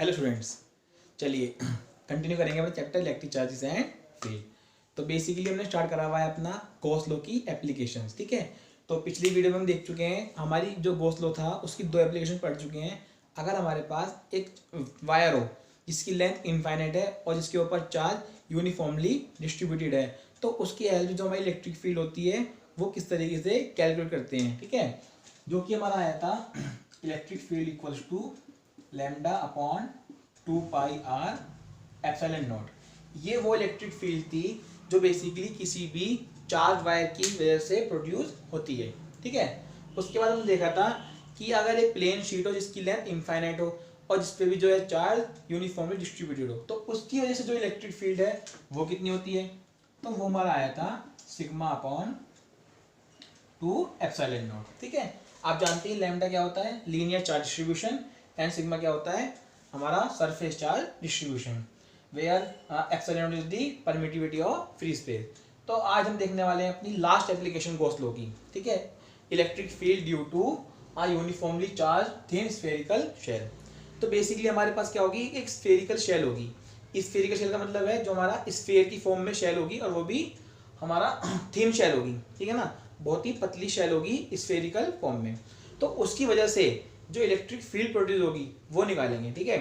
Hello students, चलिए continue करेंगे अपने chapter electric charges and field. तो बेसिकली हमने स्टार्ट करा हुआ है अपना गॉस लॉ की एप्लीकेशंस। ठीक है, तो पिछली वीडियो में हम देख चुके हैं हमारी जो गॉस लॉ था उसकी दो एप्लीकेशन पढ़ चुके हैं। अगर हमारे पास एक वायर हो जिसकी लेंथ इनफाइनाइट है और जिसके ऊपर चार्ज यूनिफॉर्मली डिस्ट्रीब्यूटेड है, तो उसकी हेल्प जो हमारी इलेक्ट्रिक फील्ड होती है वो किस तरीके से कैलकुलेट करते हैं। ठीक है, जो कि हमारा आया था electric field equals to lambda upon 2 pi R epsilon naught. ये वो इलेक्ट्रिक फील्ड थी जो बेसिकली किसी भी चार्ज वायर की वजह से प्रोड्यूस होती है। ठीक है, उसके बाद हमने देखा था कि अगर एक प्लेन शीट हो जिसकी लेंथ इनफाइनाइट हो और जिसपे भी जो है चार्ज यूनिफॉर्मली डिस्ट्रीब्यूटेड हो, तो उसकी वजह से जो इलेक्ट्रिक फील्ड है वो कितनी होती है। तो वो हमारा आया था सिग्मा अपॉन 2 एप्सिलॉन नॉट। ठीक है, आप जानते हैं लैम्डा क्या होता है, linear charge distribution, and sigma क्या होता है हमारा surface charge distribution, where epsilon is the permittivity of free space. तो आज हम देखने वाले हैं अपनी लास्ट एप्लीकेशन गॉस लॉ की। ठीक है, electric field due to a uniformly charge thin spherical shell. तो बेसिकली हमारे पास क्या होगी, एक स्फेरिकल शेल होगी। इस स्फेरिकल शेल का मतलब है जो हमारा स्फेयर की फॉर्म में शेल होगी और वो भी हमारा थिन शेल होगी। ठीक है ना, बहुत ही पतली शेल होगी स्फेरिकल फॉर्म में। तो उसकी वजह से जो इलेक्ट्रिक फील्ड प्रोड्यूस होगी वो निकालेंगे। ठीक है,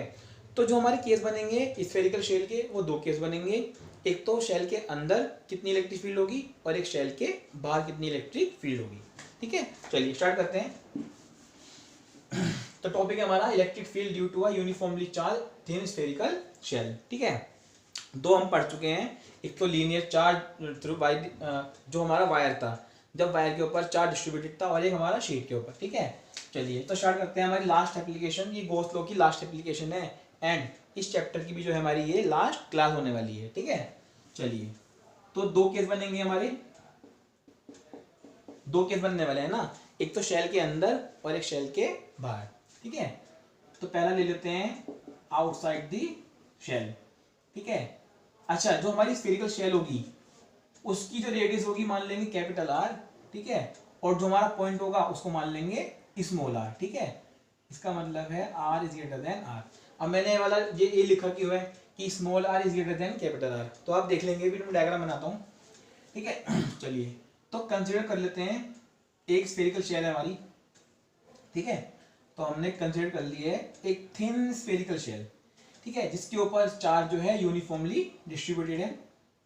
तो जो हमारे केस बनेंगे स्फेरिकल शेल के वो दो केस बनेंगे। एक तो शेल के अंदर कितनी इलेक्ट्रिक फील्ड होगी और एक शेल के बाहर कितनी इलेक्ट्रिक फील्ड होगी। ठीक है, चलिए स्टार्ट करते हैं। तो टॉपिक है हमारा electric field due to a uniformly charge thin spherical shell. ठीक है, दो हम पढ़ चुके हैं। एक तो लीनियर चार्ज थ्रू बाय जो हमारा वायर था, जब वायर के ऊपर चार्ज डिस्ट्रीब्यूटेड था, और एक हमारा शीट के ऊपर। ठीक है, चलिए तो स्टार्ट करते हैं हमारी लास्ट एप्लीकेशन। ये गॉस लॉ की लास्ट एप्लीकेशन है एंड इस चैप्टर की भी जो है हमारी ये लास्ट क्लास होने वाली है। ठीक है, चलिए तो दो केस बनेंगे हमारे, दो केस बनने वाले हैं ना, एक तो शेल के अंदर और एक शेल के बाहर। ठीक है, तो पहला ले लेते हैं आउटसाइड दी शेल। ठीक है, अच्छा जो हमारी स्फेरिकल शेल होगी उसकी जो रेडियस होगी मान लेंगे कैपिटल आर। ठीक है, और जो हमारा पॉइंट होगा उसको मान लेंगे स्मॉल आर। ठीक है, इसका मतलब है R is greater than R. अब मैंने वाला ये लिखा क्यों है कि small R is greater than capital R, तो आप देख लेंगे, भी मैं डायग्राम बनाता हूँ। ठीक है, चलिए तो कंसिडर कर लेते हैं एक स्फेरिकल शेल है हमारी। ठीक है, तो हमने कंसिडर कर ली है एक थिन स्फेरिकल शेल। ठीक है, जिसके ऊपर चार्ज जो है यूनिफॉर्मली डिस्ट्रीब्यूटेड है।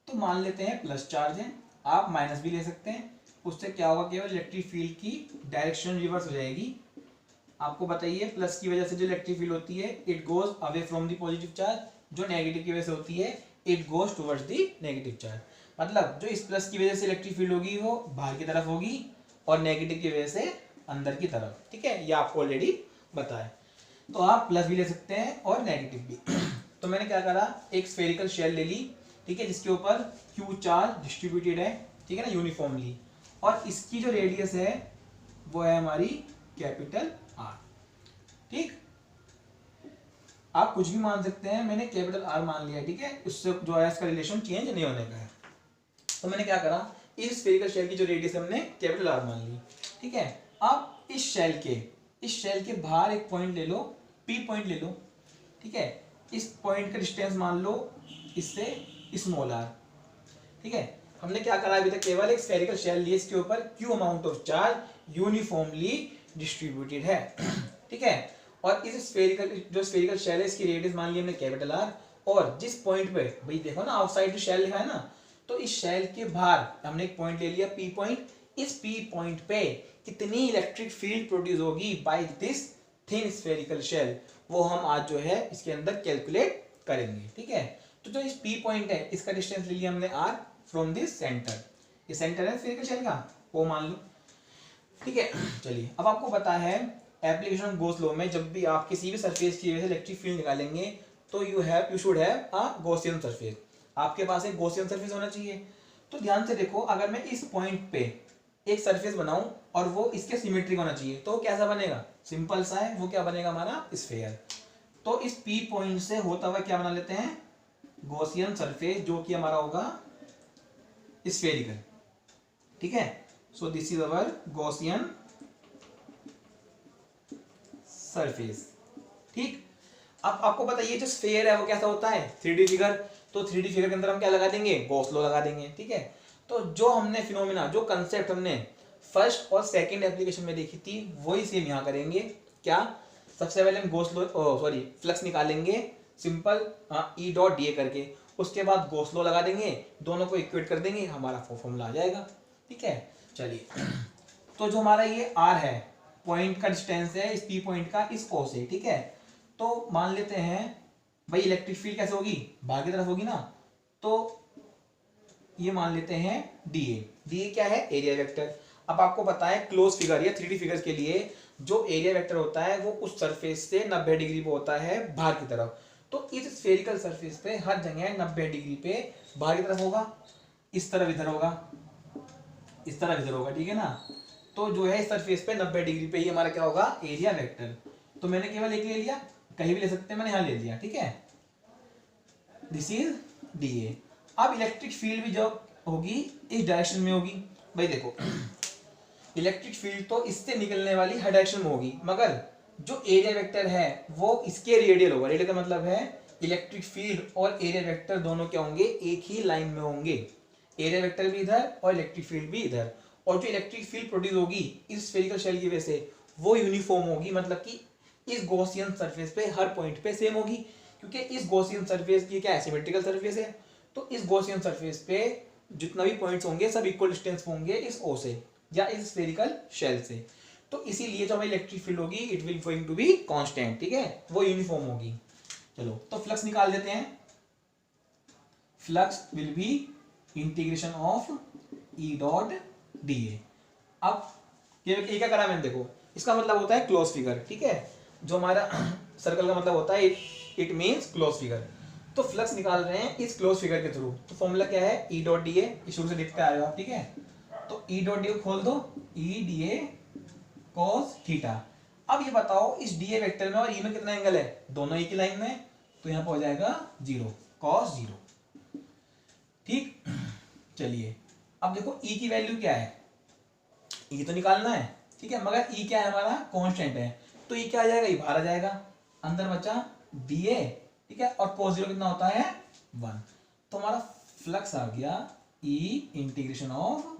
तो मान लेते हैं प्लस चार्ज है, आप माइनस भी ले सकते हैं। उससे क्या होगा, केवल इलेक्ट्रिक फील्ड की डायरेक्शन रिवर्स हो जाएगी। आपको बताइए प्लस की वजह से जो इलेक्ट्रिक फील्ड होती है it goes away from the positive charge, जो नेगेटिव की वजह से होती है it goes towards the negative charge. मतलब जो इस प्लस की वजह से इलेक्ट्रिक फील्ड होगी वो बाहर की तरफ होगी और नेगेटिव की वजह से अंदर की तरफ। ठीक है, ये आपको ऑलरेडी बताया। तो आप प्लस भी ले सकते हैं और नेगेटिव भी। तो मैंने क्या करा, एक स्फेरिकल शेल ले ली। ठीक है, जिसके ऊपर क्यू चार्ज डिस्ट्रीब्यूटेड है। ठीक है ना, यूनिफॉर्मली, और इसकी जो रेडियस है वो है हमारी कैपिटल आर। ठीक, आप कुछ भी मान सकते हैं, मैंने कैपिटल आर मान लिया। ठीक है, उससे जो है इसका रिलेशन चेंज नहीं होने का है। तो मैंने क्या करा, इस स्फेरिकल शेल की जो रेडियस हमने कैपिटल आर मान ली। ठीक है, अब इस शेल के बाहर एक पॉइंट ले लो, पी पॉइंट ले लो। ठीक है, इस पॉइंट का डिस्टेंस मान लो इससे स्मॉल आर। ठीक है, हमने क्या करा अभी तक, केवल एक स्फेरिकल शेल ली, इसके ऊपर Q amount of charge uniformly distributed है। ठीक है, और इस स्फेरिकल शेल है इसकी रेडियस मान ली हमने कैपिटल आर, और जिस पॉइंट पे भाई देखो ना आउटसाइड शेल लिखा है ना, तो इस शेल के बाहर हमने एक पॉइंट ले लिया पी पॉइंट। इस पी पॉइंट पे कितनी इलेक्ट्रिक फील्ड प्रोड्यूस होगी by this thin spherical shell, वो हम आज जो है इसके अंदर कैलकुलेट करेंगे। ठीक है, तो जो इस पी पॉइंट है इसका डिस्टेंस ले लिया हमने आर फ्रॉम दिस सेंटर। ये सेंटर है स्फेरिकल शेल का, वो मान लो। ठीक है, चलिए अब आपको पता है एप्लीकेशन गॉस लॉ में जब भी आप किसी भी सरफेस की वजह से इलेक्ट्रिक फील्ड निकालेंगे तो you should have a Gaussian surface. आपके पास एक गॉसियन सरफेस होना चाहिए। तो ध्यान से देखो, अगर मैं इस पॉइंट पे एक सरफेस बनाऊं और वो इसके सिमेट्रिक होना चाहिए, तो कैसा बनेगा, सिंपल सा है, वो क्या बनेगा हमारा स्फेयर। तो इस पी पॉइंट से होता हुआ क्या बना लेते हैं, गॉसियन सरफेस, जो कि हमारा होगा स्फेरिकल। ठीक है, so this is our Gaussian surface. ठीक, अब आपको पता है ये जो स्फीयर है वो कैसा होता है, 3D फिगर। तो 3D फिगर के अंदर हम क्या लगा देंगे, गॉस लॉ लगा देंगे, ठीक है। तो जो हमने फिनोमिना, जो कंसेप्ट हमने फर्स्ट और सेकंड एप्लीकेशन में देखी थी, वही सेम यहाँ करेंगे। क्या, सबसे पहले हम गॉस लॉ, सॉरी, फ्लक्स निकालेंगे simple E dot D A करके, उसके बाद गॉस लॉ लगा देंगे, दोनों को इक्वेट कर देंगे, हमारा फॉर्मूला आ जाएगा, ठीक है। चलिए, तो जो हमारा ये आर है, पॉइंट का डिस्टेंस है इस पी पॉइंट का इस ओ से, ठीक है। तो मान लेते हैं भाई इलेक्ट्रिक फील्ड कैसे होगी, बाहर की तरफ होगी ना, तो ये मान लेते हैं डी ए। डी ए क्या है, एरिया वेक्टर। अब आपको पता है क्लोज फिगर या 3D फिगर के लिए जो एरिया वेक्टर होता है वो उस सरफेस से 90 डिग्री पे होता है बाहर की तरफ। तो इस स्फेरिकल सरफेस पे हर जगह 90 डिग्री पे बाहर की तरफ होगा, इस तरफ इधर होगा, इस तरफ इधर होगा, ठीक है ना। तो जो है इस सरफेस पे 90 डिग्री पे ही हमारा क्या होगा, एरिया वेक्टर। तो मैंने केवल एक ले लिया, कहीं भी ले सकते हैं, मैंने यहाँ ले लिया, ठीक है। This is D A. अब इलेक्ट्रिक फील्ड भी जब होगी इस डायरेक्शन में होगी। भाई देखो, इलेक्ट्रिक फील्ड तो इससे निकलने वाली हर डायरेक्शन में होगी, मगर जो एरिया वेक्टर है वो इसके रेडियल होगा। रेडियल का मतलब है इलेक्ट्रिक फील्ड और एरिया वेक्टर दोनों क्या होंगे, एक ही लाइन में होंगे। एरिया वेक्टर भी इधर और इलेक्ट्रिक फील्ड भी इधर। और जो इलेक्ट्रिक फील्ड प्रोड्यूस होगी इस स्फेरिकल शेल की वजह से वो यूनिफॉर्म होगी, मतलब कि इस गॉसियन सरफेस पे हर पॉइंट पे सेम होगी, क्योंकि इस गॉसियन सरफेस की क्या है, सिमेट्रिकल सरफेस है। तो इस गॉसियन सरफेस पे जितना भी पॉइंट्स होंगे सब इक्वल डिस्टेंस होंगे इस ओ से या इस स्फेरिकल शेल से। तो इसीलिए जो हमारी इलेक्ट्रिक फील्ड होगी it will going to be constant, ठीक है, वो यूनिफॉर्म होगी। चलो, तो फ्लक्स निकाल देते हैं। Flux will B integration of E dot D A. अब ये क्या करा मैंने, देखो इसका मतलब होता है क्लोज फिगर, ठीक है। जो हमारा सर्कल का मतलब होता है इट मींस क्लोज फिगर। तो फ्लक्स निकाल रहे हैं इस क्लोज फिगर के थ्रू। तो फॉर्मूला क्या है, ई डॉट डी ए, शुरू से देखते आए हो आप, ठीक है। तो ई डॉट डी ए खोल दो, E D A cos theta. अब ये बताओ इस डी ए वेक्टर में और ई में कितना एंगल है, दोनों एक ही लाइन में, तो यहाँ पे हो जाएगा 0, कॉस 0, ठीक। चलिए, अब देखो ई की वैल्यू क्या है, ई तो निकालना है, ठीक है, मगर ई क्या है हमारा, कांस्टेंट है। तो ई क्या आ जाएगा, ई बाहर आ जाएगा, अंदर बचा डी ए, ठीक है, और cos 0 कितना होता है 1। तो हमारा फ्लक्स आ गया ई इंटीग्रेशन ऑफ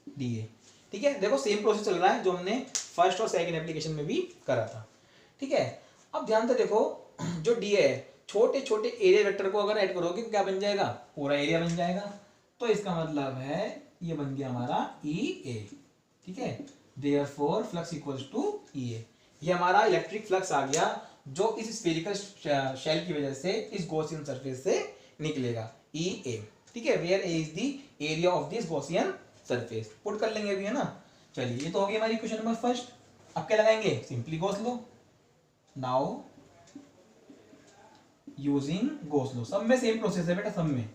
डी ए, ठीक है। देखो सेम प्रोसेस चल रहा है जो हमने फर्स्ट और सेकंड एप्लीकेशन में भी करा था, ठीक है। अब ध्यान से देखो, जो डी ए है, छोटे छोटे एरिया वेक्टर को अगर ऐड करोगे तो क्या बन जाएगा, पूरा एरिया बन जाएगा। तो इसका मतलब है ये बन गया हमारा ई ए, ठीक है। देयरफॉर फ्लक्स इक्वल्स टू ई ए। ये हमारा इलेक्ट्रिक फ्लक्स आ गया जो इस स्फेरिकल शेल की वजह से इस गॉसियन सरफेस से निकलेगा, ई ए, ठीक है। Where A is the area of this Gaussian surface. Put कर लेंगे अभी, है ना। चलिए, ये तो हो गई हमारी क्वेश्चन नंबर फर्स्ट। अब क्या लगाएंगे, simply Gauss law. Now using Gauss law, सब में सेम प्रोसेस है बेटा, सब में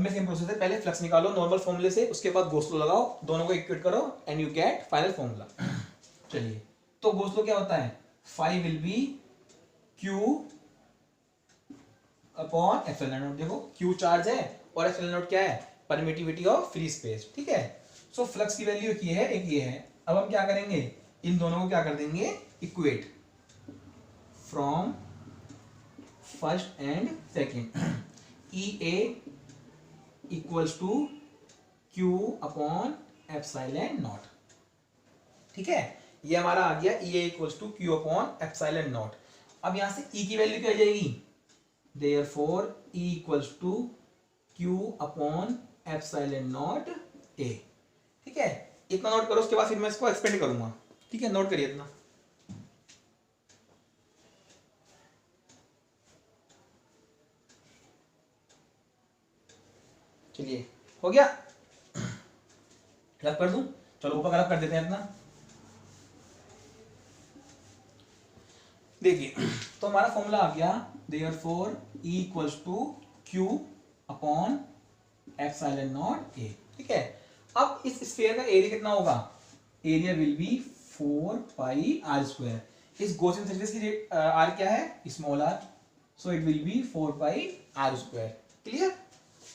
सेम प्रोसेस है। पहले फ्लक्स निकालो नॉर्मल फॉर्मूले से, उसके बाद गॉस लॉ लगाओ, दोनों को इक्वेट करो and you get final formula. चलिए, तो गॉस लॉ क्या होता है, phi will be Q upon epsilon naught. देखो क्यू चार्ज है और एप्सिलॉन नॉट क्या है, परमिटिविटी ऑफ फ्री स्पेस, ठीक है। सो फ्लक्स की वैल्यू एक ये है, एक ये है। अब हम क्या करेंगे, इन दोनों को क्या कर देंगे, equate from first and second. E A equals to Q upon epsilon naught, ठीक है। ये हमारा आ गया E A equals to Q upon epsilon naught. अब यहां से ई की वैल्यू क्या आ जाएगी, therefore E equals to Q upon epsilon naught A, ठीक है। इतना नोट करो, उसके बाद फिर मैं इसको एक्सपेंड करूंगा, ठीक है। नोट करिए इतना। चलिए, हो गया, रब कर दूं, चलो ऊपर रब कर देते हैं इतना। देखिए, तो हमारा फॉर्मूला आ गया, therefore E equals to Q upon epsilon naught A, ठीक है। अब इस स्फीयर का एरिया कितना होगा, area will be 4 pi R square. इस गॉसियन सरफेस की आर क्या है, small R, so it will be 4 pi R square, clear.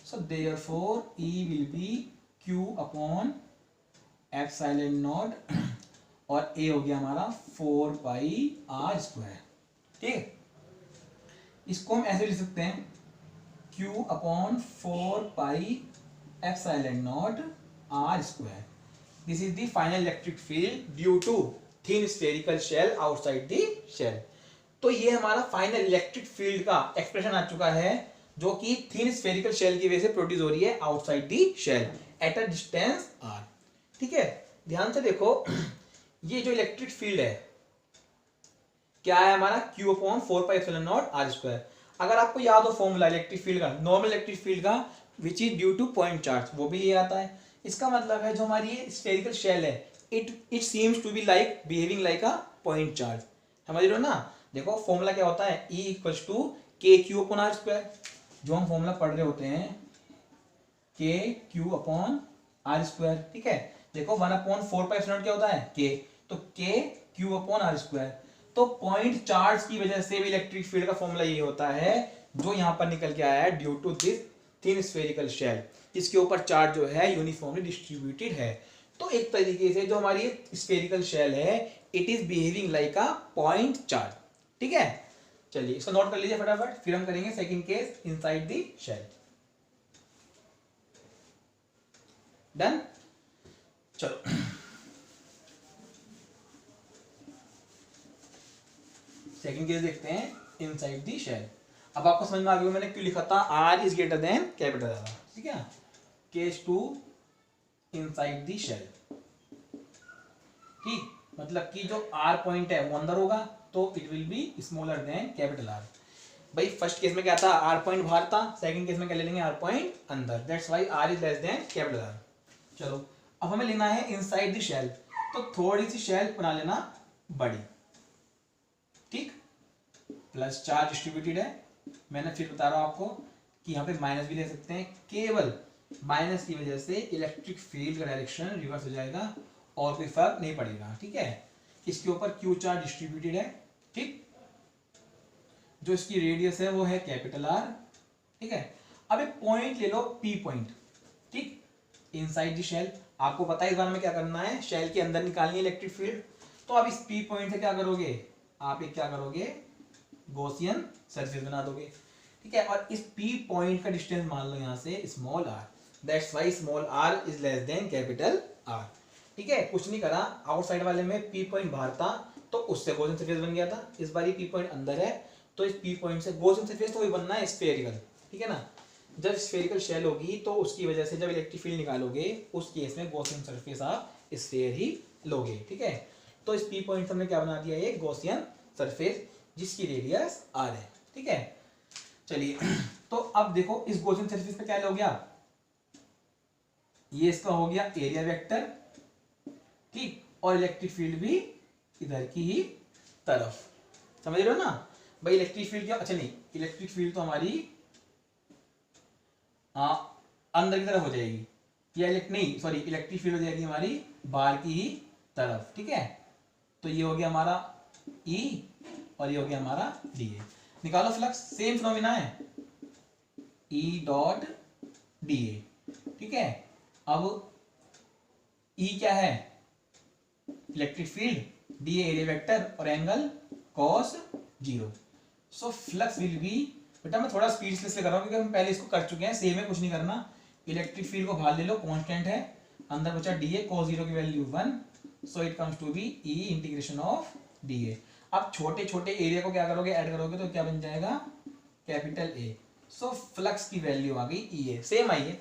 So therefore E will be Q upon epsilon naught और ए हो गया हमारा 4 पाई आर स्क्वायर, ठीक है, इसको हम ऐसे लिख सकते हैं Q upon 4πε0 r square. This is the final electric field due to thin spherical shell outside the shell. तो ये हमारा फाइनल इलेक्ट्रिक फील्ड का एक्सप्रेशन आ चुका है, जो कि थिन स्फेरिकल शेल की वजह से प्रोड्यूस हो रही है outside the shell at a distance r। ठीक है, ध्यान से देखो, ये जो इलेक्ट्रिक फील्ड है क्या है हमारा, Q अपॉन 4πε0 r स्क्वायर। अगर आपको याद हो फॉर्मूला इलेक्ट्रिक फील्ड का, नॉर्मल इलेक्ट्रिक फील्ड का, which is due two point charge, वो भी ये आता है। इसका मतलब है जो हमारी ये स्फेरिकल शेल है, it seems to be like behaving like a point charge. समझ रहे हो ना। देखो फॉर्मूला क्या होता है, E इक्वल्स टू के क्यू अपॉन आर स्क्वायर। जो हम फॉर्मूला पढ़ रहे होते हैं के क्यू अपॉन आर स्क्वायर। ठीक है, देखो 1/4πε0 क्या होता है के, तो के क्यू अपॉन आर स्क्वायर। तो पॉइंट चार्ज की वजह से भी इलेक्ट्रिक फील्ड का फॉर्मूला ये होता है, जो यहां पर निकल के आया है due to this thin spherical shell. इसके ऊपर चार्ज जो है यूनिफॉर्मली डिस्ट्रीब्यूटेड है। तो एक तरीके से जो हमारी स्फेरिकल शेल है, it is behaving like a point charge. ठीक है, चलिए इसको नोट कर लीजिए फटाफट, फिर हम करेंगे second case inside the shell. Done, चलो सेकंड केस देखते हैं इनसाइड द शेल। अब आपको समझ में आ गया मैंने क्यों लिखा था R is greater than capital R। ठीक है, केस 2 इनसाइड द शेल। ठीक, मतलब कि जो R पॉइंट है वो अंदर होगा, तो it will be smaller than capital R। भाई फर्स्ट केस में क्या था, R पॉइंट बाहर था, सेकंड केस में क्या ले लेंगे, R पॉइंट अंदर, that's why R is less than capital R। चलो अब हमें लेना है इनसाइड द शेल, तो थोड़ी सी शेल बना लेना बड़ी। ठीक, प्लस चार्ज डिस्ट्रीब्यूटेड है। मैंने फिर बता रहा हूं आपको कि यहाँ पे माइनस भी ले सकते हैं, केवल माइनस की वजह से इलेक्ट्रिक फील्ड का डायरेक्शन रिवर्स हो जाएगा और कोई फर्क नहीं पड़ेगा। ठीक है, इसके ऊपर क्यू चार्ज डिस्ट्रीब्यूटेड है। ठीक, जो इसकी रेडियस है वो है कैपिटल R। ठीक है, अब एक पॉइंट ले लो P पॉइंट। ठीक, इनसाइड द शेल, आपको पता है इस बार में क्या करना है, शेल के अंदर निकालनी है इलेक्ट्रिक फील्ड। तो अब इस P पॉइंट से क्या करोगे, आप एक क्या करोगे, गॉसियन सरफेस बना दोगे। ठीक है, और इस P पॉइंट का डिस्टेंस मान लो यहाँ से small r, that's why small r is less than capital R। ठीक है, कुछ नहीं करा, आउटसाइड वाले में P पॉइंट बाहर था तो उससे गॉसियन सरफेस बन गया था, इस बार P पॉइंट अंदर है तो इस P पॉइंट से गॉसियन सरफेस तो वही बनना है स्फेरिकल। ठीक है ना, जब स्फेरिकल शेल होगी तो उसकी वजह से जब इलेक्ट्रिक फील्ड निकालोगे उस केस में गॉसियन सरफेस आप स्फेयर ही लोगे। ठीक है, तो इस P पॉइंट हमने क्या बना दिया, ये गॉसियन सरफेस जिसकी रेडियस R है। ठीक है, चलिए तो अब देखो इस गॉसियन सरफेस पे क्या लोगे आप, ये इसका हो गया एरिया वेक्टर। ठीक, और इलेक्ट्रिक फील्ड भी इधर की ही तरफ, समझ रहे हो ना भाई। इलेक्ट्रिक फील्ड क्या, अच्छा नहीं, इलेक्ट्रिक फील्ड तो हमारी अंदर की तरफ हो जाएगी, या नहीं सॉरी, इलेक्ट्रिक फील्ड हो जाएगी हमारी बाहर की ही तरफ। ठीक है, तो ये हो गया हमारा E और ये हो गया हमारा dA। निकालो फ्लक्स, सेम फिनोमिना है E डॉट dA। ठीक है, अब E क्या है, electric field, dA area vector और angle cos 0। So flux will be, बेटा मैं थोड़ा स्पीड से कर रहा हूँ क्योंकि हम पहले इसको कर चुके हैं, सेम है, कुछ नहीं करना। इलेक्ट्रिक फील्ड को बाहर ले लो, कांस्टेंट है, अंदर बचा dA, cos 0 की value 1, so it comes to be E integration of dA। अब छोटे छोटे एरिया को क्या करोगे, ऐड करोगे तो क्या बन जाएगा, कैपिटल A। सो फ्लक्स की वैल्यू आ गई EA, सेम आई है।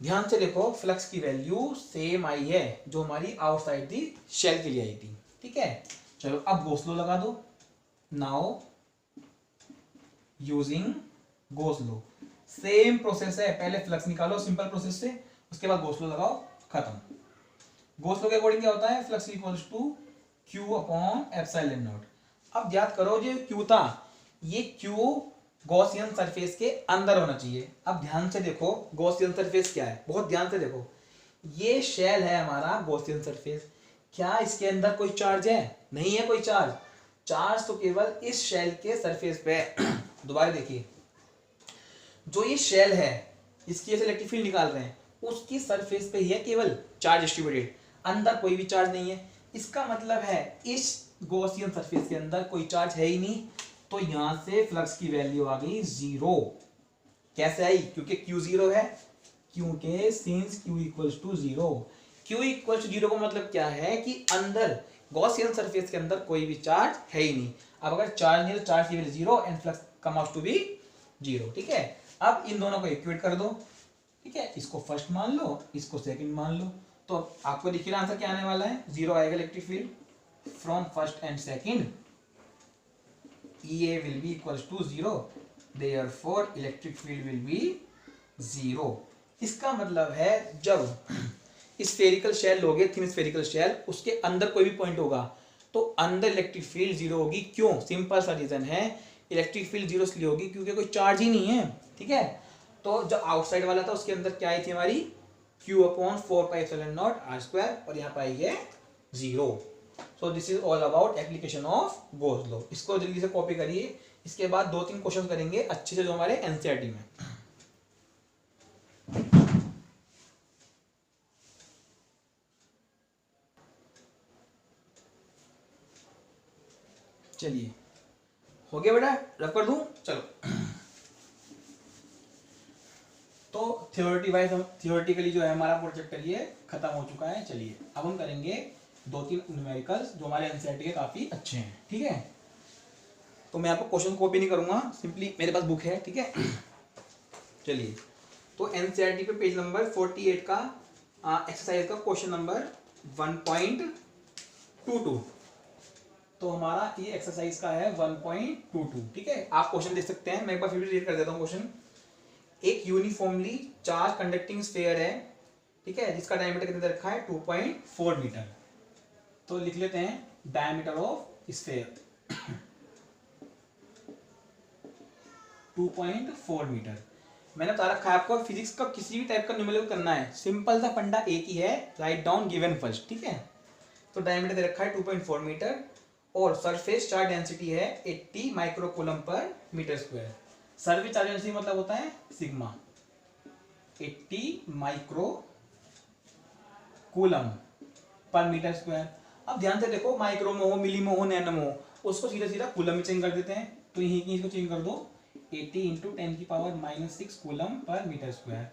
ध्यान से देखो, फ्लक्स की वैल्यू सेम आई है जो हमारी आउटसाइड दी शेल के लिए आई थी। ठीक है, चलो अब गॉस लॉ लगा दो। Now using Gauss law, same process है, पहले फ्लक्स निकालो सिंपल प्रोसेस से, उसके बाद गॉस लॉ लगाओ, खत्म। गॉस लॉ के अकॉर्डिंग क्या होता है, flux equals to Q upon epsilon naught. अब याद करो जो Q था, ये Q गॉसियन सरफेस के अंदर होना चाहिए। अब ध्यान से देखो गॉसियन सरफेस क्या है, बहुत ध्यान से देखो, ये शेल है हमारा गॉसियन सरफेस, क्या इसके अंदर कोई चार्ज है, नहीं है कोई चार्ज, चार्ज तो केवल इस शेल के सरफेस पे है। दोबारा देखिए, जो ये शेल है इसकी इलेक्ट्रिक फील्ड निकाल रहे हैं, उसकी सरफेस पे ही है केवल चार्ज डिस्ट्रीब्यूटेड, अंदर कोई भी चार्ज नहीं है। इसका मतलब है इस गॉसियन सरफेस के अंदर कोई चार्ज है ही नहीं, तो यहां से फ्लक्स की वैल्यू आ गई 0। कैसे आई? क्योंकि Q 0 है, क्योंकि since Q equals to 0, Q equals to 0 का मतलब क्या है कि अंदर गॉसियन सरफेस के अंदर कोई भी चार्ज है ही नहीं। अब अगर चार्ज नहीं है तो चार्ज की value 0 and flux come out to be 0। ठीक है, अब इन दोनों को इक्वेट कर दो। ठीक है, इसको फर्स्ट मान लो, इसको सेकंड मान लो, तो आपको देखिए आंसर क्या आने वाला है, 0 आएगा electric field from first and second, EA will be equals to 0, therefore electric field will be 0। इसका मतलब है जब स्फेरिकल शेल लोगे, थिन स्फेरिकल शेल, उसके अंदर कोई भी पॉइंट होगा तो अंदर इलेक्ट्रिक फील्ड 0 होगी। क्यों? सिंपल सा रीजन है, इलेक्ट्रिक फील्ड 0 इसलिए होगी क्योंकि कोई चार्ज ही नहीं है। ठीक है, तो जो आउटसाइड वाला था उसके अंदर क्या आई थी हमारी, Q/4πε0 r², और यहाँ पर आई है 0। So this is all about application of Gauss law. इसको जल्दी से कॉपी करिए, इसके बाद 2-3 क्वेश्चन करेंगे अच्छे से जो हमारे एनसीईआरटी में। चलिए, हो गया बेटा, रफ कर दूं? चलो, तो थियोरेटिकली जो है हमारा प्रोजेक्ट ये खत्म हो चुका है। चलिए अब हम करेंगे 2-3 न्यूमेरिकल्स जो हमारे एनसीईआरटी के काफी अच्छे हैं। ठीक है, तो मैं आपको क्वेश्चन कॉपी नहीं करूंगा, सिंपली मेरे पास बुक है। ठीक है, चलिए, तो एनसीईआरटी पे पेज नंबर 48 का एक्सरसाइज का क्वेश्चन नंबर 1.22। तो हमारा ये एक्सरसाइज का है 1.22। ठीक है, आप क्वेश्चन देख सकते हैं, मैं एक बार फिर भी रीड कर देता हूँ क्वेश्चन। एक यूनिफॉर्मली चार्ज कंडक्टिंग स्फीयर है, ठीक है, जिसका डायमीटर कितना रखा है 2.4 मीटर। तो लिख लेते हैं डायमीटर ऑफ स्फीयर 2.4 मीटर। मैंने बता रखा है आपको, फिजिक्स का किसी भी टाइप का न्यूमेरिकल करना है, सिंपल सा फंडा एक ही है, राइट डाउन गिवन फर्स्ट। ठीक है, तो डायमीटर दे रखा है 2.4 मीटर और सरफेस चार्ज डेंसिटी है 80 microcoulomb per metre square. Surface charge density मतलब होता है sigma, 80 micro coulomb per metre square. अब ध्यान से देखो, माइक्रो में हो, मिली में हो, नैनो में हो, उसको सीधा सीधा कूलम में चेंज कर देते हैं। तो यही की इसको चेंज कर दो, 80 into 10⁻�6 coulomb per metre square.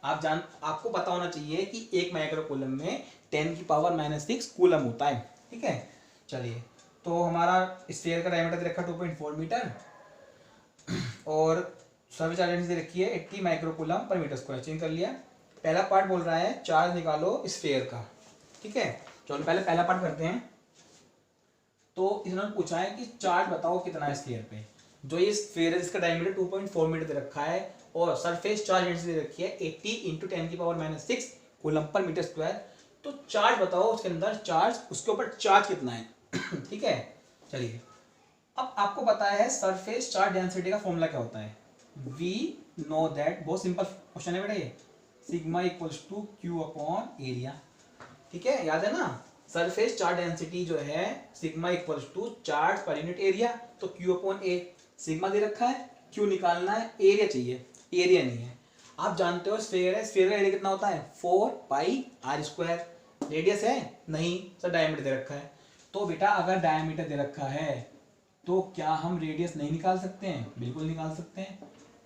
आपको पता होना चाहिए कि एक माइक्रो कूलम में 10⁻�6 कूलम होता है। ठीक है, चलिए, तो हमारा स्फीयर का डायमीटर रखा 2.4 मीटर और सरफेस चार्ज डेंसिटी रखी है 80 microcoulomb per metre square. Change कर लिया। पहला पार्ट बोल रहा है चार्ज निकालो स्फीयर का। ठीक है, चलो पहले पहला पार्ट करते हैं। तो इन्होंने पूछा है कि चार्ज बताओ कितना है स्फीयर पे। जो ये स्फीयर है इसका डायमीटर 2.4 मीटर दे रखा है और सरफेस चार्ज डेंसिटी दे रखी है 80 into 10⁻�6 coulomb per metre square. तो चार्ज बताओ उसके अंदर, चार्ज उसके ऊपर चार्ज कितना है। ठीक है, चलिए, अब आपको पता है सरफेस चार्ज डेंसिटी का फॉर्मूला क्या होता है, वी नो दैट, बहुत सिंपल क्वेश्चन है बेटा ये, sigma equals to Q upon area. ठीक है, याद है ना, सरफेस चार्ज डेंसिटी जो है sigma equals to charge per unit area, तो क्यू अपॉन ए। सिग्मा दे रखा है, क्यू निकालना है, एरिया चाहिए, एरिया नहीं है। आप जानते हो स्फीयर है, स्फीयर का एरिया कितना होता है 4πr²। रेडियस है नहीं, सर डायमीटर दे रखा है। तो बेटा अगर डायमीटर दे रखा है तो क्या हम रेडियस नहीं निकाल सकते हैं? बिल्कुल निकाल सकते हैं।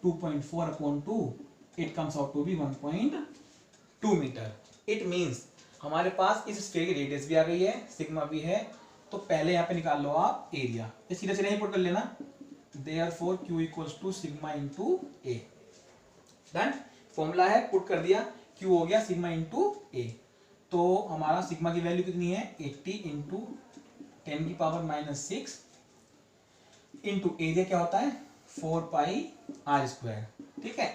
2.4/2 it comes out to be 1.2 metre. It means हमारे पास इस स्फीयर की रेडियस भी आ गई है, सिग्मा भी है। तो पहले यहाँ पे निकाल लो आप एरिया, ये सीधे सीधे ही पुट कर लेना, therefore Q equals to sigma into A. Done, formula है, पुट कर दिया, Q हो गया सिग्मा इंटू ए। तो हमारा सिग्मा की वैल्यू कितनी है 80 इंटू 10⁻�6 इंटू एरिया क्या होता है 4πr²। ठीक है,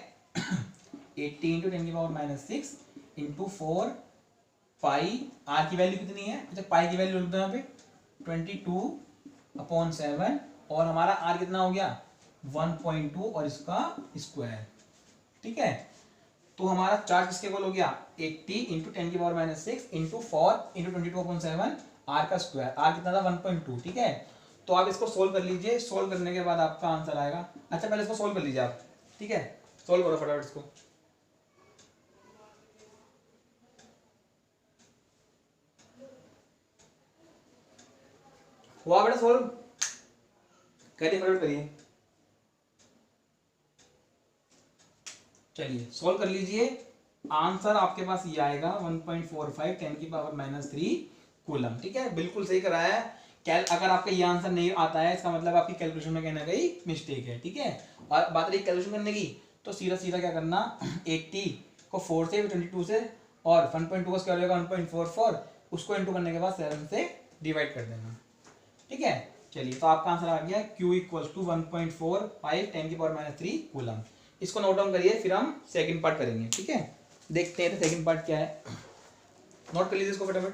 80 इंटू 10⁻�6 इंटू 4πr की वैल्यू कितनी है, अच्छा पाई की वैल्यू लिख दो यहाँ पे 22/7 और हमारा r कितना हो गया 1.2 और इसका स्क्वायर। ठीक है, तो हमारा चार्ज किसके इक्वल हो गया 80 इंटू 10⁻�6 इंटू 4 इंटू 22/7 r का स्क्वायर, r कितना था 1.2। ठीक है, तो आप इसको सोल्व कर लीजिए, सोल्व करने के बाद आपका आंसर आएगा। अच्छा पहले इसको सोल्व कर लीजिए आप। ठीक है, सोल्व करो फटाफट इसको। हुआ बेटा सोल्व? करिए फटाफट करिए। चलिए सोल्व कर लीजिए। आंसर आपके पास ये आएगा 1.45 10⁻³ कूलम। ठीक है, बिल्कुल सही कराया है। अगर आपका ये आंसर नहीं आता है इसका मतलब आपकी कैलकुलेशन में कहीं ना कहीं मिस्टेक है। ठीक है, और बात रही कैलकुलेशन करने की, तो सीधा सीधा क्या करना, 80 को 4 से, 22 से, और 1.2 का स्क्वायर होगा 1.44, उसको इंटू करने के बाद 7 से डिवाइड कर देना। ठीक है, चलिए तो आपका आंसर आ गया Q = 1.45 10⁻³ कूलम। इसको नोट डाउन करिए, फिर हम सेकंड पार्ट करेंगे। ठीक है, देखते हैं सेकंड पार्ट क्या है। नोट कर लीजिए इसको फटाफट।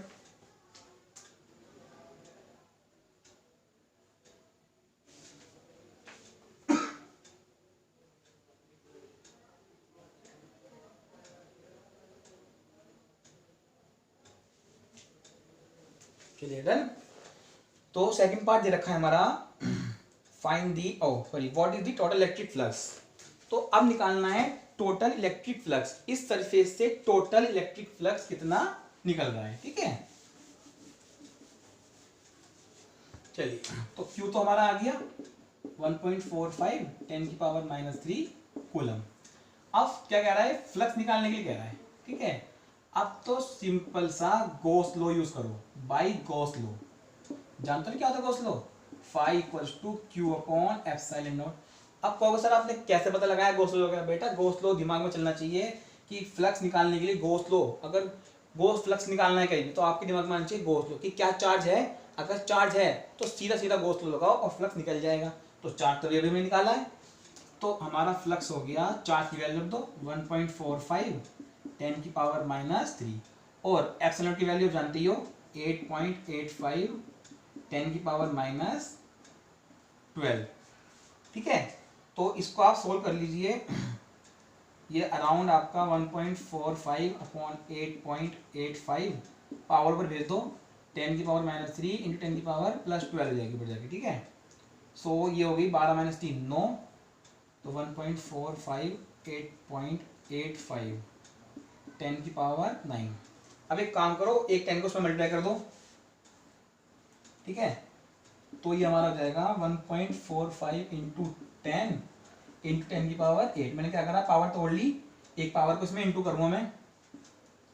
चलिए डन। तो सेकंड पार्ट दे रखा है हमारा, find the what is the total electric flux. तो अब निकालना है टोटल इलेक्ट्रिक फ्लक्स, इस सरफेस से टोटल इलेक्ट्रिक फ्लक्स कितना निकल रहा है। ठीक है, चलिए तो Q तो हमारा आ गया 1.45 10⁻³ कूलम। अब क्या कह रहा है, फ्लक्स निकालने के लिए कह रहा है। ठीक है, अब तो सिंपल सा गॉस लॉ यूज करो, बाय गॉस लॉ। जानते हो क्या होता है गॉस लॉ? Phi = Q/ε0। अब कहोगे सर आपने कैसे पता लगाया गॉस लॉ का? बेटा गॉस लॉ दिमाग में चलना चाहिए कि फ्लक्स निकालने के लिए गॉस लॉ, अगर गॉस फ्लक्स निकालना है कहीं तो आपके दिमाग में आना चाहिए गॉस लॉ कि क्या चार्ज है। अगर चार्ज है तो सीधा सीधा गॉस लॉ लगाओ और फ्लक्स निकल जाएगा। तो चार्ज तो अभी निकाला है, तो हमारा फ्लक्स हो गया, चार्ज की वैल्यू दो 1.45 10⁻³ और एप्सिलॉन की वैल्यू जानती हो 8.85 10⁻12। ठीक है, तो इसको आप सोल्व कर लीजिए। ये अराउंड आपका 1.45/8.85 पावर पर भेज दो, 10⁻³ इंटू 10⁻+12 हो जाएगी, बढ़ जाएगी। ठीक है, सो ये हो गई 12 - 3 9, तो 1.45 8.85 10⁻9। अब एक काम करो, एक 10 को उसमें मल्टीप्लाई कर दो। ठीक है, तो ये हमारा हो जाएगा 1.45 इंटू 10 इंटू 10⁸। मैंने क्या करा, पावर तोड़ ली, एक पावर को इसमें इंटू करूंगा मैं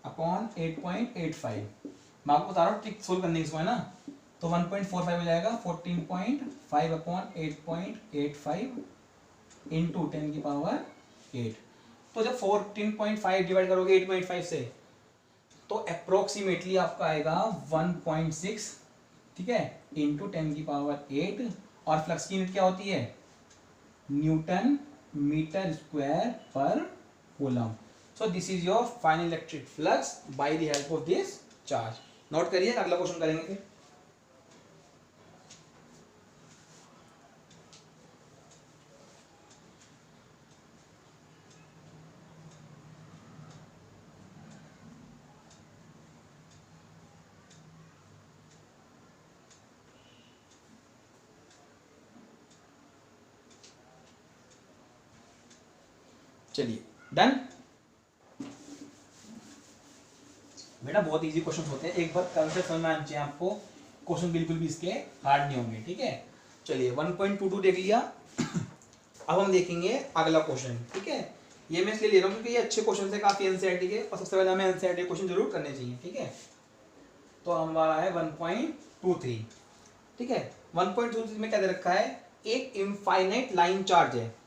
अपॉन 8.85। मैं आपको बता रहा हूँ ट्रिक सोल्व करने की, इसको है ना। तो 1.45 हो जाएगा 14.5 अपॉन 8.85 इंटू 10⁸। तो जब 14.5 डिवाइड करोगे 8.5 से तो अप्रोक्सीमेटली आपका आएगा 1.6। ठीक है, इंटू 10⁸। और फ्लक्स की यूनिट क्या होती है? न्यूटन मीटर स्क्वायर पर coulomb. So this is your final electric flux by the help of this charge. Note करिए, अगला क्वेश्चन करेंगे फिर। चलिए डन। बेटा बहुत इजी क्वेश्चन होते हैं, एक बार कंसेप्ट समझ में आना चाहिए आपको, क्वेश्चन बिल्कुल भी इसके हार्ड नहीं होंगे। ठीक है, चलिए 1.22 देख लिया। अब हम देखेंगे अगला क्वेश्चन। ठीक है, ये मैं इसलिए ले रहा हूँ क्योंकि ये अच्छे क्वेश्चन है, काफी एनसीईआरटी के, और सबसे पहले हमें एनसीईआरटी क्वेश्चन जरूर करने चाहिए। ठीक है, तो हमारा है 1.23। ठीक है, 1.23 में क्या दे रखा है, एक इनफाइनाइट लाइन चार्ज है।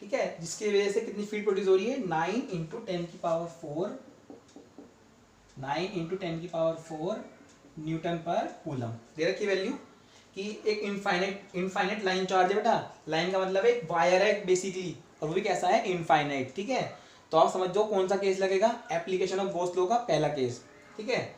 ठीक है, जिसकी वजह से कितनी फील्ड प्रोड्यूस हो रही है, 9 × 10⁴ 9 × 10⁴ न्यूटन पर कूलम दे रखी वैल्यू कि एक इनफाइनाइट लाइन चार्ज है। बेटा लाइन का मतलब एक वायर है बेसिकली, और वो भी कैसा है, इनफाइनाइट। ठीक है, तो आप समझ जाओ कौन सा केस लगेगा, एप्लीकेशन ऑफ गॉस लॉ का पहला केस। ठीक है,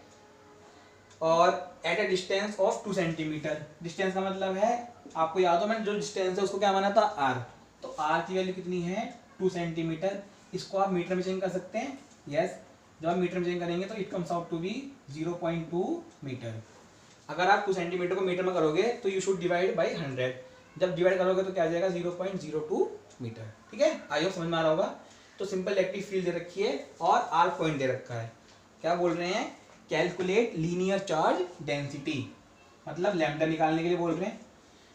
और eight a distance of 2 centimetre. Distance का मतलब है, आपको याद हो मैंने जो डिस्टेंस है उसको क्या माना था, आर। तो आर की वैल्यू कितनी है, 2 सेंटीमीटर। इसको आप मीटर में चेंज कर सकते हैं। यस, जब आप मीटर में चेंज करेंगे तो it comes out to be 0.2 metre. अगर आप 2 सेंटीमीटर को मीटर में करोगे तो यू शुड डिवाइड बाई 100। जब डिवाइड करोगे तो क्या आ जाएगा, 0.02 मीटर। ठीक है, आई होप समझ में आ रहा होगा। तो सिंपल इलेक्ट्रिक फील्ड दे रखी है और आर पॉइंट दे रखा है। क्या बोल रहे हैं, कैलकुलेट लीनियर चार्ज डेंसिटी। मतलब लैम्डा निकालने के लिए बोल रहे हैं,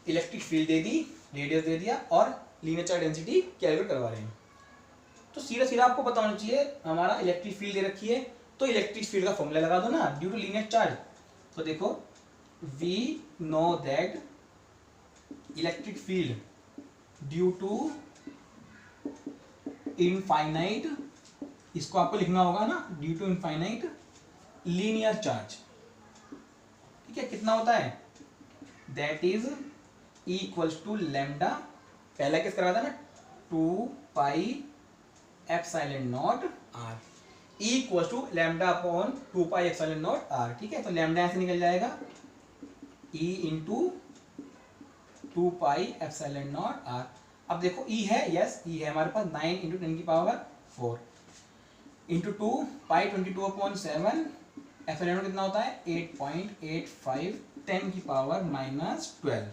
इलेक्ट्रिक फील्ड दे दी, रेडियस दे दिया और लीनियर चार्ज डेंसिटी कैलकुलेट करवा रहे हैं। तो सीधा सीधा आपको पता होना चाहिए, हमारा इलेक्ट्रिक फील्ड दे रखी है तो इलेक्ट्रिक फील्ड का फॉर्मूला लगा दो ना, ड्यू टू लीनियर चार्ज। तो देखो we know that electric field due to infinite, इसको आपको लिखना होगा ना, due to infinite linear charge. ठीक है, कितना होता है, that is equals to lambda, पहला किस करवा था ना, 2 pi epsilon naught R equals to lambda upon 2 pi epsilon naught R. ठीक है, तो लैम्डा ऐसे निकल जाएगा E into 2 pi epsilon naught R. अब देखो ई है, यस ई है हमारे पास, 9 इंटू 10 की पावर 4 इंटू 2 पाई 22/7, एप्सिलॉन कितना होता है 8.85, 10 की पावर -12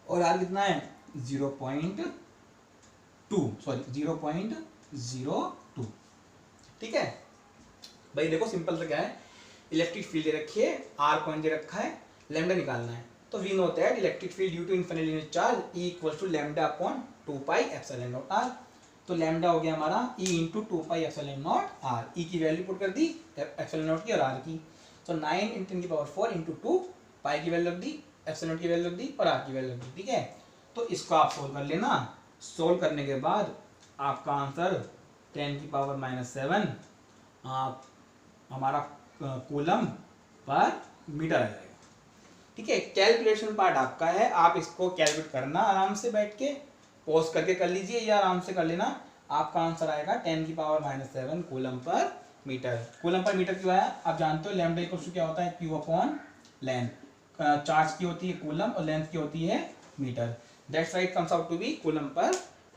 और आर कितना है 0.02। ठीक है भाई, देखो सिंपल से क्या है, इलेक्ट्रिक फील्ड दे रखी है, आर पॉइंट दे रखा है, लैम्डा निकालना है। तो we know that electric field due to infinite linear charge E equals to lambda upon 2 pi epsilon naught R. तो लैम्डा हो गया हमारा E into 2 pi epsilon naught R, E की वैल्यू पुट कर दी एप्सिलॉन नॉट की और are की। तो 9 इंटू 10 की पावर 4 इंटू 2 पाई की वैल्यू रख दी, एप्सिलॉन की वैल्यू रख दी और आर की वैल्यू रख दी। ठीक है, तो इसको आप सोल्व कर लेना, सोल्व करने के बाद आपका आंसर 10 की पावर -7 हमारा कूलम पर मीटर आ जाएगा। ठीक है, कैलकुलेशन पार्ट आपका है, आप इसको कैलकुलेट करना आराम से बैठ के, पॉज करके कर लीजिए या आराम से कर लेना, आपका आंसर आएगा 10 की power -7 coulomb per metre. Coulomb per metre क्यों आया, आप जानते हो लैम्डा इक्वल टू क्या होता है, क्यू अपॉन लेंथ, चार्ज की होती है कूलम और लेंथ की होती है metre, that's why it comes out to be coulomb per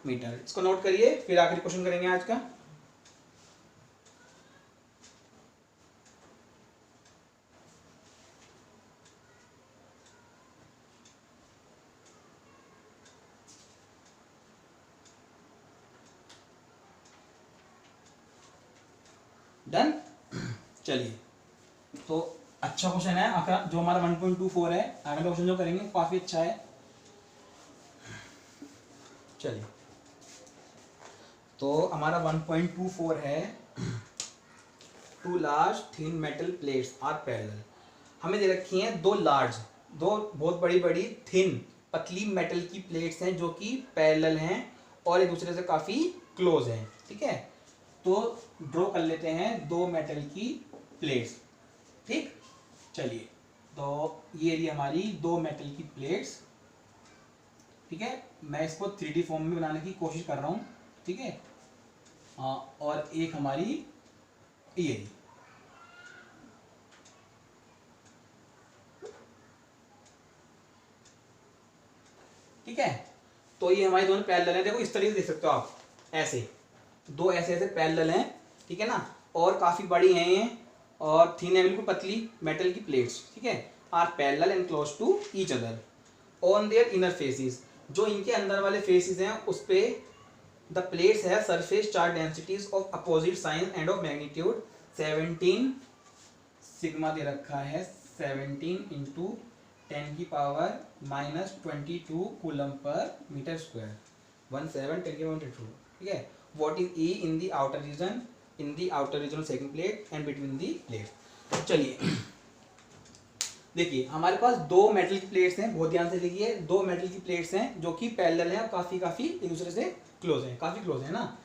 metre. इसको नोट करिए, फिर आखिरी क्वेश्चन करेंगे आज का। डन, चलिए तो अच्छा क्वेश्चन है अगला, जो हमारा 1.24 है, अगला क्वेश्चन जो करेंगे काफी अच्छा है। चलिए तो हमारा 1.24 है, 2 large thin metal plates are parallel. हमें दे रखी हैं दो बहुत बड़ी बड़ी थिन पतली मेटल की प्लेट्स हैं जो कि पैरेलल हैं और एक दूसरे से काफी क्लोज हैं। ठीक है, तो ड्रॉ कर लेते हैं दो मेटल की प्लेट्स। ठीक, चलिए तो ये रही हमारी दो मेटल की प्लेट्स। ठीक है, मैं इसको 3D फॉर्म में बनाने की कोशिश कर रहा हूँ। ठीक है, और एक हमारी ये रही। ठीक है, तो ये हमारी दोनों पैरेलल हैं, देखो इस तरीके से देख सकते हो आप, ऐसे दो ऐसे पैरेलल हैं। ठीक है ना, और काफी बड़ी हैं ये और थिन है, बिल्कुल पतली मेटल की प्लेट्स। ठीक है, are parallel and close to each other on their inner faces. जो इनके अंदर वाले फेसेस हैं उस पे द प्लेट्स है surface charge densities of opposite sign and of magnitude 17 sigma दे रखा है, 17 इंटू 10 की power -22 coulomb per metre square, 17 10 की पावर 22। ठीक है, what is E in the outer region second plate and between the plate. चलिए देखिए, हमारे पास दो मेटल की प्लेट्स हैं, बहुत ध्यान से देखिए, दो मेटल की प्लेट्स हैं जो कि पैरेलल हैं और काफी एक दूसरे से क्लोज हैं, काफी क्लोज है ना।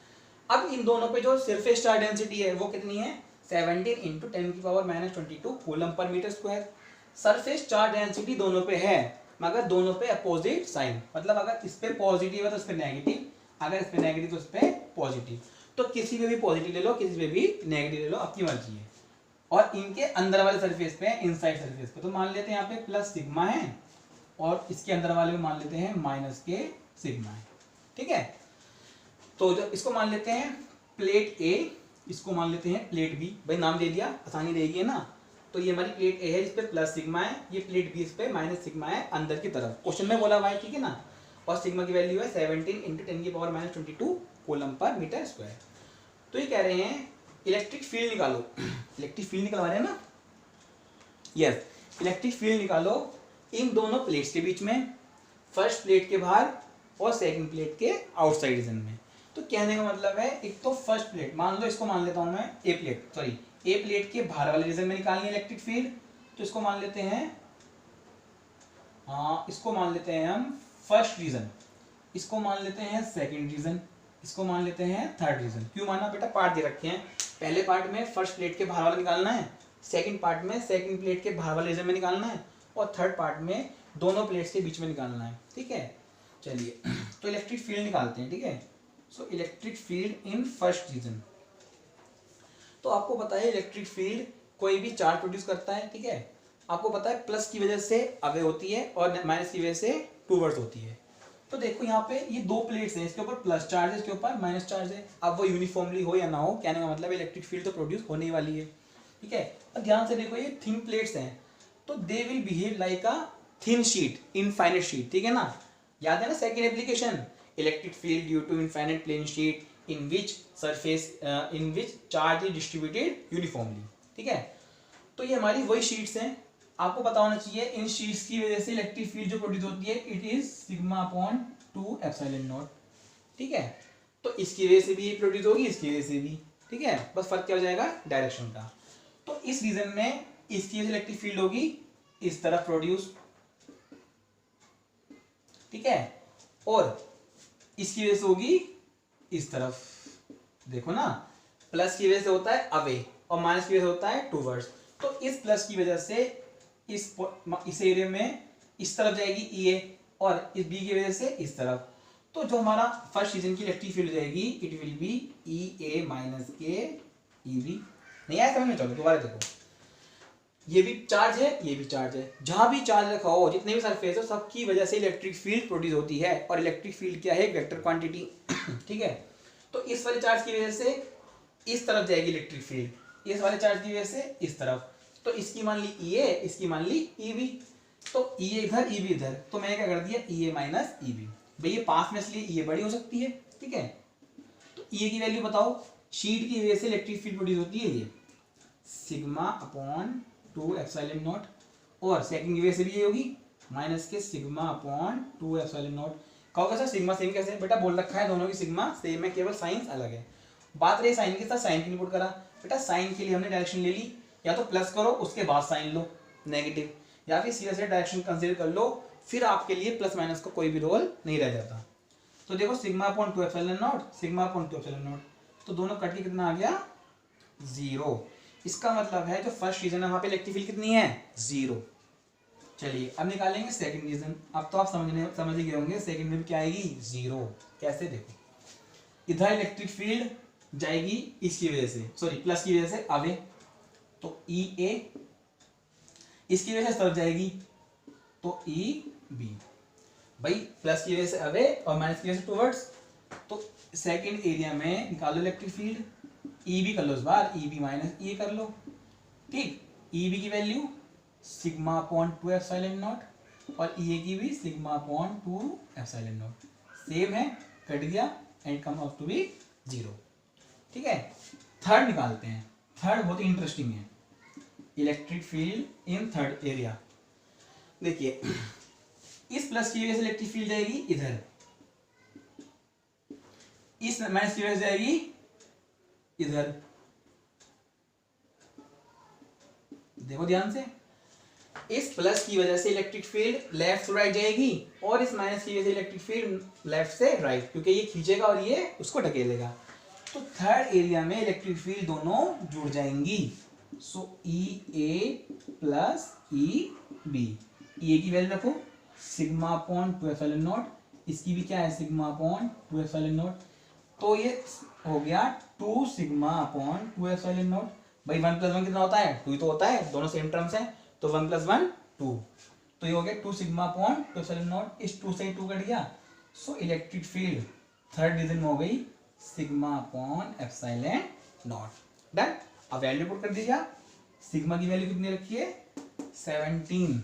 अब इन दोनों पे जो सरफेस चार्ज डेंसिटी है वो कितनी है, 17 इंटू 10 की power -22 coulomb per metre square. Surface charge density दोनों पे है मगर दोनों पे अपोजिट साइन, मतलब अगर इस पे पॉजिटिव है तो इस पे नेगेटिव, अगर इस पे नेगेटिव तो इस पे पॉजिटिव। तो किसी पे भी पॉजिटिव ले लो, किसी पे भी नेगेटिव ले लो, आपकी मर्जी है। और इनके अंदर वाले सरफेस पे, इनसाइड सरफेस पे, तो मान लेते हैं यहाँ पे प्लस सिग्मा है और इसके अंदर वाले में मान लेते हैं माइनस के सिग्मा है। ठीक है, तो जब इसको मान लेते हैं प्लेट ए, इसको मान लेते हैं प्लेट बी, भाई नाम दे दिया आसानी रहेगी ना। तो ये हमारी प्लेट ए है, इस पे प्लस सिग्मा है, ये प्लेट बी इस पे माइनस सिग्मा है अंदर की तरफ, क्वेश्चन में बोला हुआ है। ठीक है ना, और सिग्मा की वैल्यू है 17 इंटू 10 की power -22 coulomb per metre square. तो ये कह रहे हैं इलेक्ट्रिक फील्ड निकालो, इलेक्ट्रिक फील्ड निकलवा रहे हैं ना, यस, इलेक्ट्रिक फील्ड निकालो इन दोनों प्लेट्स के बीच में, फर्स्ट प्लेट के बाहर और सेकंड प्लेट के आउटसाइड रीजन में। तो कहने का मतलब है, एक तो फर्स्ट प्लेट मान लो, इसको मान लेता हूं मैं ए प्लेट के बाहर वाले रीजन में निकालनी है इलेक्ट्रिक फील्ड, तो इसको मान लेते हैं, इसको मान लेते हैं हम फर्स्ट रीजन, इसको मान लेते हैं सेकंड रीजन, इसको मान लेते हैं थर्ड रीजन। क्यों माना बेटा, पार्ट दे रखे हैं, पहले पार्ट में फर्स्ट प्लेट के बाहर वाला निकालना है, सेकंड पार्ट में सेकंड प्लेट के बाहर वाले रीजन में निकालना है, और थर्ड पार्ट में दोनों प्लेट्स के बीच में निकालना है। ठीक है, चलिए तो इलेक्ट्रिक फील्ड निकालते हैं। ठीक है, so electric field in first region. तो आपको पता है इलेक्ट्रिक फील्ड कोई भी चार्ज प्रोड्यूस करता है। ठीक है, आपको पता है प्लस की वजह से अवे होती है और माइनस की वजह से टूवर्ड्स होती है। तो देखो यहाँ पे ये दो प्लेट्स हैं, इसके ऊपर प्लस चार्ज है, इसके ऊपर माइनस चार्ज है। अब वो यूनिफॉर्मली हो या ना हो, कहने का मतलब इलेक्ट्रिक फील्ड तो प्रोड्यूस होने वाली है। ठीक है, और ध्यान से देखो ये थिन प्लेट्स हैं, तो they will behave like a thin sheet, infinite sheet. ठीक है ना, याद है ना second application, electric field due to infinite plane sheet in which surface in which charge is distributed uniformly. ठीक है, तो ये हमारी वही शीट्स हैं। आपको पता होना चाहिए इन शीट्स की वजह से इलेक्ट्रिक फील्ड जो प्रोड्यूस होती है it is sigma upon 2 epsilon naught. ठीक है, तो इसकी वजह से भी ये प्रोड्यूस होगी, इसकी वजह से भी। ठीक है, बस फर्क क्या हो जाएगा, डायरेक्शन का। तो इस रीजन में इसकी वजह से इलेक्ट्रिक फील्ड होगी इस तरफ प्रोड्यूस। ठीक है, और इसकी वजह से होगी इस तरफ। देखो ना, प्लस की वजह से होता है अवे और माइनस की वजह से होता है टूवर्ड्स। तो इस प्लस की वजह से इस एरिया में इस तरफ जाएगी ई ए, और इस बी की वजह से इस तरफ। तो जो हमारा फर्स्ट रीजन की इलेक्ट्रिक फील्ड जाएगी it will be E A minus के ई बी। नहीं आया समझ में, चलो दोबारा देखो, ये भी चार्ज है, ये भी चार्ज है, जहां भी चार्ज रखा हो, जितने भी सरफेस हो, सबकी वजह से इलेक्ट्रिक फील्ड प्रोड्यूस होती है। और इलेक्ट्रिक फील्ड क्या है, वेक्टर क्वांटिटी। ठीक है, तो इस वाले चार्ज की वजह से इस तरफ जाएगी इलेक्ट्रिक फील्ड, इस वाले चार्ज की वजह से इस तरफ। तो इसकी मान ली ई ए, इसकी मान ली ई बी। तो ई ए इधर, ई बी इधर, तो मैंने क्या कर दिया, ई ए माइनस ई बी। भाई ये पास में इसलिए ई ए बड़ी हो सकती है। ठीक है, तो ई ए की वैल्यू बताओ, शीट की वजह से इलेक्ट्रिक फील्ड प्रोड्यूस होती है ये सिग्मा अपॉन 2 एप्सिलॉन नॉट, और सेकंड की वजह से भी ये होगी माइनस के सिग्मा अपॉन 2 एप्सिलॉन नॉट। कहोगे सर सिग्मा सेम कैसे, बेटा बोल रखा है दोनों की सिग्मा सेम है, केवल साइन अलग है। बात रही साइन के साथ, साइन की इनपुट करा, बेटा साइन के लिए हमने डायरेक्शन ले ली, या तो प्लस करो उसके बाद साइन लो नेगेटिव, या फिर सीधा सीधा डायरेक्शन कंसीडर कर लो, फिर आपके लिए प्लस माइनस का कोई भी रोल नहीं रह जाता। तो देखो sigma upon 2 epsilon not, sigma upon 2 epsilon not, तो दोनों कट के कितना आ गया, 0। इसका मतलब है जो फर्स्ट रीजन है वहां पे इलेक्ट्रिक फील्ड कितनी है, 0। चलिए अब निकालेंगे सेकंड रीजन। अब तो आप समझ ही गए होंगे सेकंड में क्या आएगी, 0। कैसे, देखो इधर इलेक्ट्रिक फील्ड जाएगी इसकी वजह से, सॉरी प्लस की वजह से अवे, तो ई ए, इसकी वजह से तरफ जाएगी तो ई बी। भाई प्लस की वजह से अवे और माइनस की वजह से टुवर्ड्स, तो सेकंड एरिया में निकालो इलेक्ट्रिक फील्ड, ई बी कर लो इस बार, ई बी माइनस ई कर लो। ठीक, ई बी की value sigma upon 2 epsilon naught, और ई ए की भी sigma upon 2 epsilon naught, same है, कट गया and come out to be 0। ठीक है, थर्ड निकालते हैं। थर्ड बहुत ही इंटरेस्टिंग है, electric field in third area. देखिए इस प्लस की वजह से इलेक्ट्रिक फील्ड जाएगी इधर, इस माइनस की वजह से जाएगी इधर। देखो ध्यान से, इस प्लस की वजह से इलेक्ट्रिक फील्ड लेफ्ट से राइट जाएगी, और इस माइनस की वजह से इलेक्ट्रिक फील्ड लेफ्ट से राइट, क्योंकि ये खींचेगा और ये उसको ढकेलेगा। तो थर्ड एरिया में इलेक्ट्रिक फील्ड दोनों जुड़ जाएंगी। सो ई ए plus E B, E A की वैल्यू रखो सिग्मा अपॉन 2 एप्सिलॉन नॉट, इसकी भी क्या है सिग्मा अपॉन 2 एप्सिलॉन नॉट, तो ये हो गया 2 सिग्मा अपॉन 2 एप्सिलॉन नॉट। भाई 1 + 1 कितना होता है, 2 ही तो होता है, दोनों सेम टर्म्स हैं, तो 1 + 1 2, तो ये हो गया 2 सिग्मा अपॉन 2 एप्सिलॉन नॉट, इस 2 से 2 कट गया। So electric field third region में हो गई sigma upon epsilon naught. Done, अब वैल्यू पुट कर दीजिए। सिग्मा की वैल्यू कितनी रखी है, 17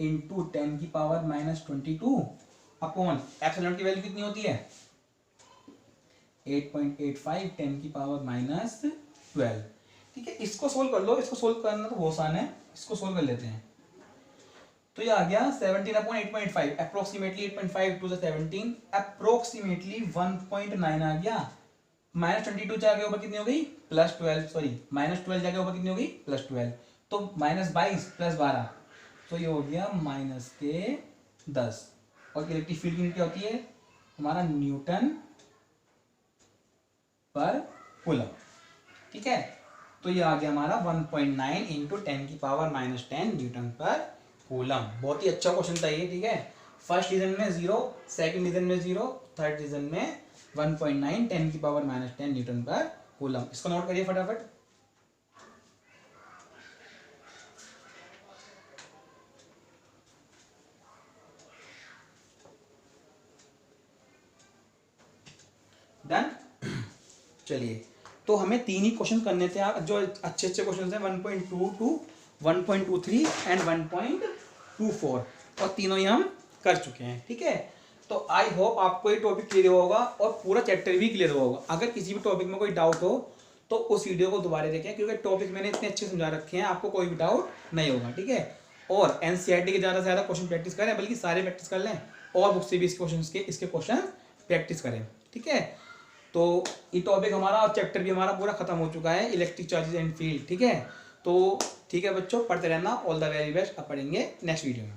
इंटू 10 की पावर -22 अपॉन एप्सिलॉन की वैल्यू कितनी होती है 8.85 10 की पावर -12। ठीक है, इसको सोल्व कर लो, इसको सोल्व करना तो बहुत आसान है, इसको सोल्व कर लेते हैं। तो ये आ गया 17/8.5 अप्रोक्सीमेटली 8.5 टू 17 अप्रोक्सीमेटली 1.9 आ गया। -22 जाके ऊपर कितनी हो गई +12, सॉरी -12 जाके ऊपर कितनी हो गई +12, तो -22 + 12, तो ये हो गया -10। और इलेक्ट्रिक फील्ड की क्या होती है हमारा न्यूटन पर कूलम, ठीक है। तो ये आ गया हमारा 1.9 इंटू 10⁻⁻10 न्यूटन पर कूलम। बहुत ही अच्छा क्वेश्चन था ये, ठीक है। फर्स्ट रीजन में 0, सेकंड रीजन में 0, थर्ड रीजन में 1.9 10⁻⁻10 न्यूटन पर कूलम। इसको नोट करिए फटाफट। डन। चलिए, तो हमें 3 ही क्वेश्चन करने थे जो अच्छे क्वेश्चन हैं, 1.22, 1.23 एंड 1.24, और तीनों ही हम कर चुके हैं, ठीक है। तो आई होप आपको ये टॉपिक क्लियर होगा और पूरा चैप्टर भी क्लियर होगा। अगर किसी भी टॉपिक में कोई डाउट हो तो उस वीडियो को दोबारा देखें, क्योंकि टॉपिक मैंने इतने अच्छे समझा रखे हैं, आपको कोई भी डाउट नहीं होगा, ठीक है। और एनसीईआरटी के ज़्यादा से ज़्यादा क्वेश्चन प्रैक्टिस करें, बल्कि सारे प्रैक्टिस कर लें, और बुक से भी इसके क्वेश्चन प्रैक्टिस करें, ठीक है। तो ये टॉपिक हमारा, चैप्टर भी हमारा पूरा खत्म हो चुका है, इलेक्ट्रिक चार्जेस एंड फील्ड, ठीक है। तो ठीक है बच्चों, पढ़ते रहना। All the very best. अब पढ़ेंगे नेक्स्ट वीडियो में।